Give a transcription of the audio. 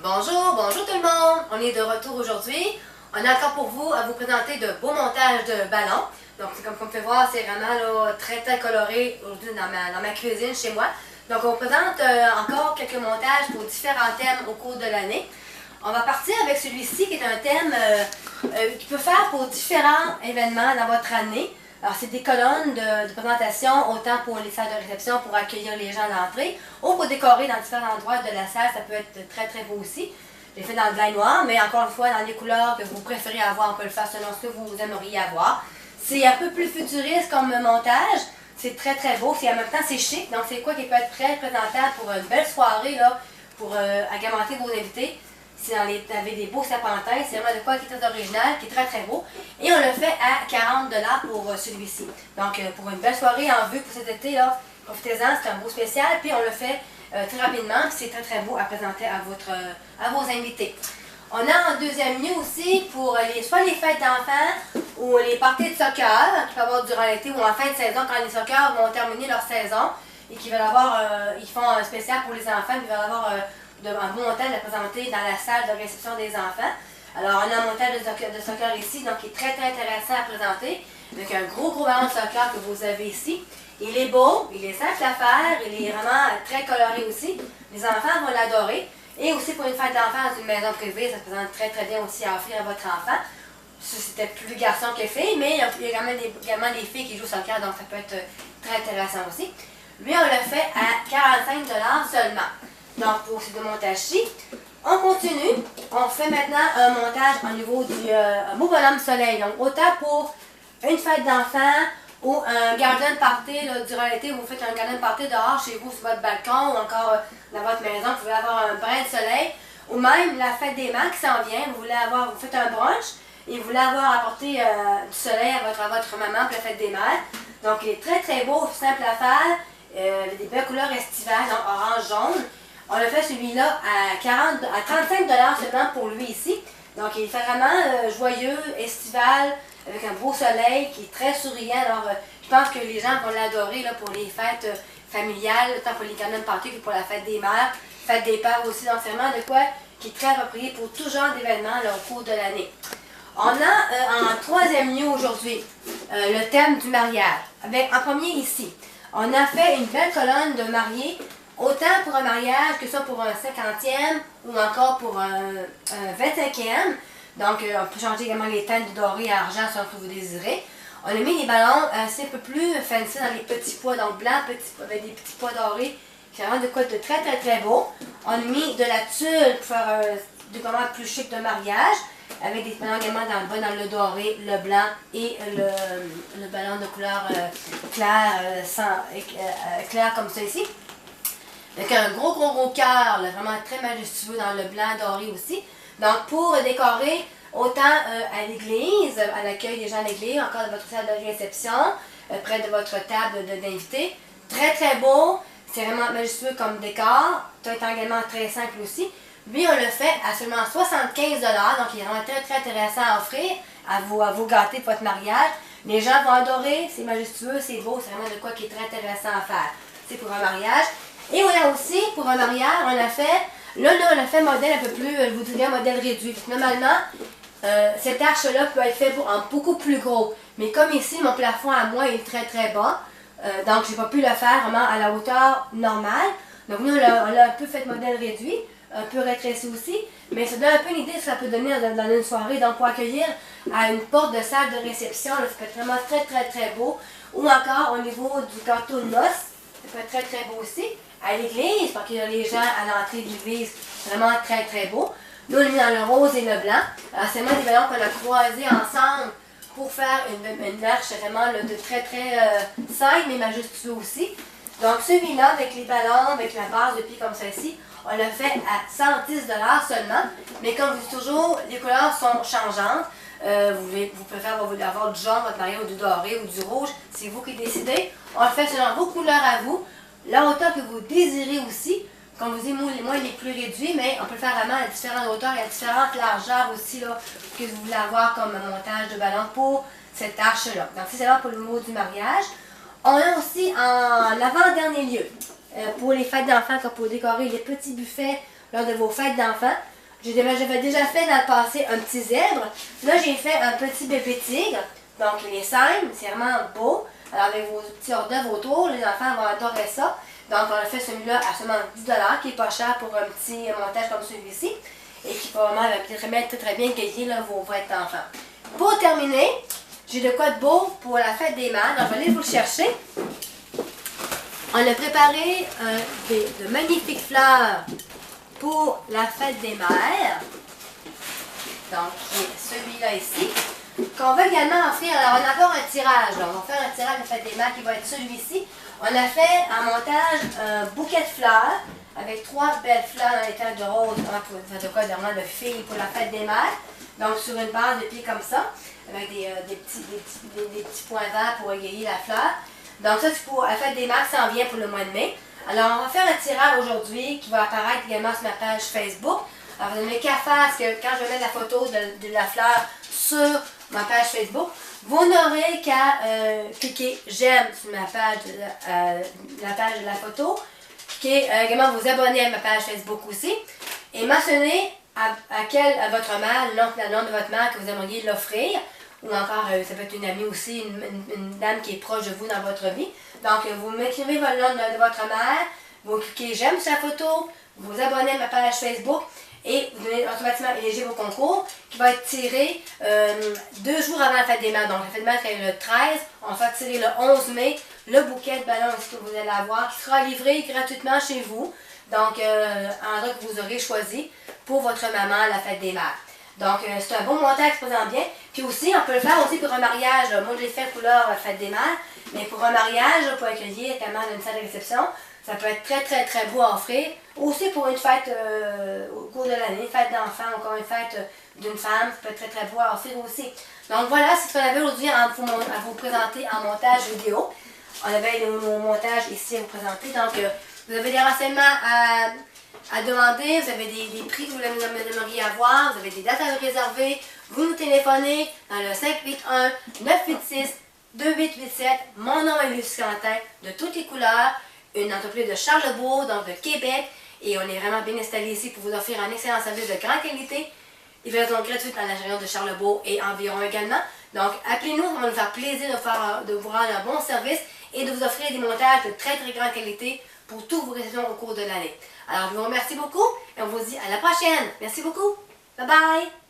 Bonjour tout le monde! On est de retour aujourd'hui. On a encore pour vous à vous présenter de beaux montages de ballons. Donc comme vous pouvez voir, c'est vraiment là, très coloré aujourd'hui dans ma cuisine chez moi. Donc on vous présente encore quelques montages pour différents thèmes au cours de l'année. On va partir avec celui-ci qui est un thème qui peut faire pour différents événements dans votre année. Alors, c'est des colonnes de présentation, autant pour les salles de réception, pour accueillir les gens à l'entrée, ou pour décorer dans différents endroits de la salle. Ça peut être très beau aussi. Je l'ai fait dans le blanc et noir, mais encore une fois, dans les couleurs que vous préférez avoir, on peut le faire selon ce que vous aimeriez avoir. C'est un peu plus futuriste comme montage. C'est très beau. En même temps, c'est chic. Donc, c'est quoi qui peut être très présentable pour une belle soirée, là, pour agrémenter vos invités. C'est avec des beaux sapentins, c'est vraiment de quoi qui est très original, qui est très beau. Et on le fait à 40 $ pour celui-ci. Donc pour une belle soirée en vue pour cet été, là, profitez-en, c'est un beau spécial. Puis on le fait très rapidement, c'est très beau à présenter à vos invités. On a en deuxième lieu aussi pour soit les fêtes d'enfants ou les parties de soccer qui peuvent avoir durant l'été ou en fin de saison quand les soccer vont terminer leur saison et qu'ils veulent avoir, ils font un spécial pour les enfants, ils veulent avoir un beau montage à présenter dans la salle de réception des enfants. Alors, on a un montage de soccer ici, donc qui est très intéressant à présenter, avec un gros ballon de soccer que vous avez ici. Il est beau, il est simple à faire, il est vraiment très coloré aussi. Les enfants vont l'adorer. Et aussi pour une fête d'enfants dans une maison privée, ça se présente très bien aussi à offrir à votre enfant. C'était plus garçon que fille, mais il y a également des filles qui jouent au soccer, donc ça peut être très intéressant aussi. Lui, on le fait à 45 $ seulement. Donc, pour ce montage-ci, on continue. On fait maintenant un montage au niveau du beau bonhomme soleil. Donc, autant pour une fête d'enfants ou un garden party là, durant l'été, vous faites un garden party dehors chez vous sur votre balcon ou encore dans votre maison, vous pouvez avoir un brin de soleil. Ou même la fête des mères qui s'en vient, vous faites un brunch et vous voulez avoir apporté du soleil à votre maman pour la fête des mères. Donc, il est très beau, simple à faire, des belles couleurs estivales, donc orange, jaune. On a fait celui-là à 35 $ seulement pour lui ici. Donc, il fait vraiment joyeux, estival, avec un beau soleil qui est très souriant. Alors, je pense que les gens vont l'adorer pour les fêtes familiales, tant pour les garden party que pour la fête des mères, fête des pères aussi. Donc, c'est vraiment de quoi qui est très approprié pour tout genre d'événements au cours de l'année. On a en troisième lieu aujourd'hui le thème du mariage. En premier ici, on a fait une belle colonne de mariés. Autant pour un mariage que ça pour un 50e ou encore pour un 25e. Donc, on peut changer également les teintes de doré à argent selon ce que vous désirez. On a mis des ballons assez un peu plus fancy dans les petits pois, donc blancs avec des petits pois dorés. C'est vraiment de quoi de très beau. On a mis de la tulle pour faire un décorement plus chic de mariage. Avec des ballons également dans le doré, le blanc et le ballon de couleur clair comme ça ici. Avec un gros cœur, vraiment très majestueux dans le blanc doré aussi. Donc pour décorer autant à l'église, à l'accueil des gens à l'église, encore dans votre salle de réception, près de votre table d'invités. Très beau, c'est vraiment majestueux comme décor. C'est également très simple aussi. Lui, on le fait à seulement 75 $, donc il est vraiment très intéressant à offrir, à vous gâter pour votre mariage. Les gens vont adorer, c'est majestueux, c'est beau, c'est vraiment de quoi qui est très intéressant à faire. C'est pour un mariage. Et on a aussi, pour un mariage, on a fait modèle un peu plus, je vous dirais, modèle réduit. Normalement, cette arche-là peut être faite en beaucoup plus gros. Mais comme ici, mon plafond à moi est très bas, donc je n'ai pas pu le faire vraiment à la hauteur normale. Donc nous, on l'a un peu fait modèle réduit, un peu rétréci aussi. Mais ça donne un peu une idée de ce que ça peut donner dans une soirée. Donc pour accueillir à une porte de salle de réception, là, ça peut être vraiment très beau. Ou encore au niveau du gâteau de noces, ça peut être très beau aussi. À l'église, parce qu'il y a les gens à l'entrée de l'église, vraiment très beau. Nous, on l'a mis dans le rose et le blanc. Alors, c'est vraiment des ballons qu'on a croisés ensemble pour faire une arche vraiment là, de très simple, mais majestueux aussi. Donc, celui-là, avec les ballons, avec la base de pied comme celle-ci, on l'a fait à 110 $ seulement. Mais comme je dis toujours, les couleurs sont changeantes. Vous pouvez avoir du jaune, votre mariage, ou du doré, ou du rouge. C'est vous qui décidez. On le fait selon vos couleurs à vous. La hauteur que vous désirez aussi, comme vous dites, moi il est plus réduit, mais on peut le faire vraiment à différentes hauteurs et à différentes largeurs aussi là, que vous voulez avoir comme montage de ballon pour cette arche-là. Donc c'est vraiment pour le mot du mariage. On a aussi en avant-dernier lieu pour les fêtes d'enfants, comme pour décorer les petits buffets lors de vos fêtes d'enfants. J'avais déjà fait dans le passé un petit zèbre. Là, j'ai fait un petit bébé tigre. Donc, les scènes, c'est vraiment beau. Alors, avec vos petits hors d'œuvre autour, les enfants vont adorer ça. Donc, on a fait celui-là à seulement 10 $, qui est pas cher pour un petit montage comme celui-ci. Et qui va vraiment très bien cueillir là, vos fêtes d'enfants. Pour terminer, j'ai de quoi de beau pour la fête des mères. Donc, je vais aller vous le chercher. On a préparé de magnifiques fleurs pour la fête des mères. Donc, celui-là ici. Qu'on va également offrir. Alors, on a encore un tirage. Donc, on va faire un tirage de la fête des mères qui va être celui-ci. On a fait en montage un bouquet de fleurs avec 3 belles fleurs dans les teintes de rose pour faire de quoi vraiment de filles pour la fête des mères. Donc, sur une base de pied comme ça, avec des petits points verts pour égayer la fleur. Donc, ça, c'est pour la fête des mères, ça en vient pour le mois de mai. Alors, on va faire un tirage aujourd'hui qui va apparaître également sur ma page Facebook. Alors, vous n'avez qu'à faire, parce que quand je vais mettre la photo de la fleur sur ma page Facebook, vous n'aurez qu'à cliquer j'aime sur ma page, la page de la photo, cliquez également vous abonner à ma page Facebook aussi, et mentionner à votre mère, le nom de votre mère que vous aimeriez l'offrir, ou encore, ça peut être une amie aussi, une dame qui est proche de vous dans votre vie. Donc, vous m'écrivez le nom de votre mère, vous cliquez j'aime sur la photo, vous abonnez à ma page Facebook, et vous donnez automatiquement éligible au concours qui va être tiré 2 jours avant la fête des mères. Donc la fête des mères est le 13, on va tirer le 11 mai le bouquet de ballons que vous allez avoir qui sera livré gratuitement chez vous. Donc un endroit que vous aurez choisi pour votre maman à la fête des mères. Donc c'est un bon montage qui se présente bien. Puis aussi, on peut le faire aussi pour un mariage. Moi je l'ai fait couleur fête des mères, mais pour un mariage, pour accueillir tellement d'une salle de réception. Ça peut être très beau à offrir. Aussi pour une fête au cours de l'année, une fête d'enfant, encore une fête d'une femme, ça peut être très beau à offrir aussi. Donc voilà, c'est ce qu'on avait aujourd'hui à vous présenter en montage vidéo. On avait nos montages ici à vous présenter. Donc vous avez des renseignements à demander, vous avez des prix que vous aimeriez avoir, vous avez des dates à réserver. Vous nous téléphonez dans le 581-986-2887. Mon nom est Lucie Quentin, de toutes les couleurs. Une entreprise de Charlebourg, donc de Québec, et on est vraiment bien installé ici pour vous offrir un excellent service de grande qualité. Livraison gratuite dans la région de Charlebourg et environ également. Donc, appelez-nous, ça va nous faire plaisir de vous rendre un bon service et de vous offrir des montages de très grande qualité pour toutes vos réceptions au cours de l'année. Alors, je vous remercie beaucoup et on vous dit à la prochaine. Merci beaucoup. Bye bye!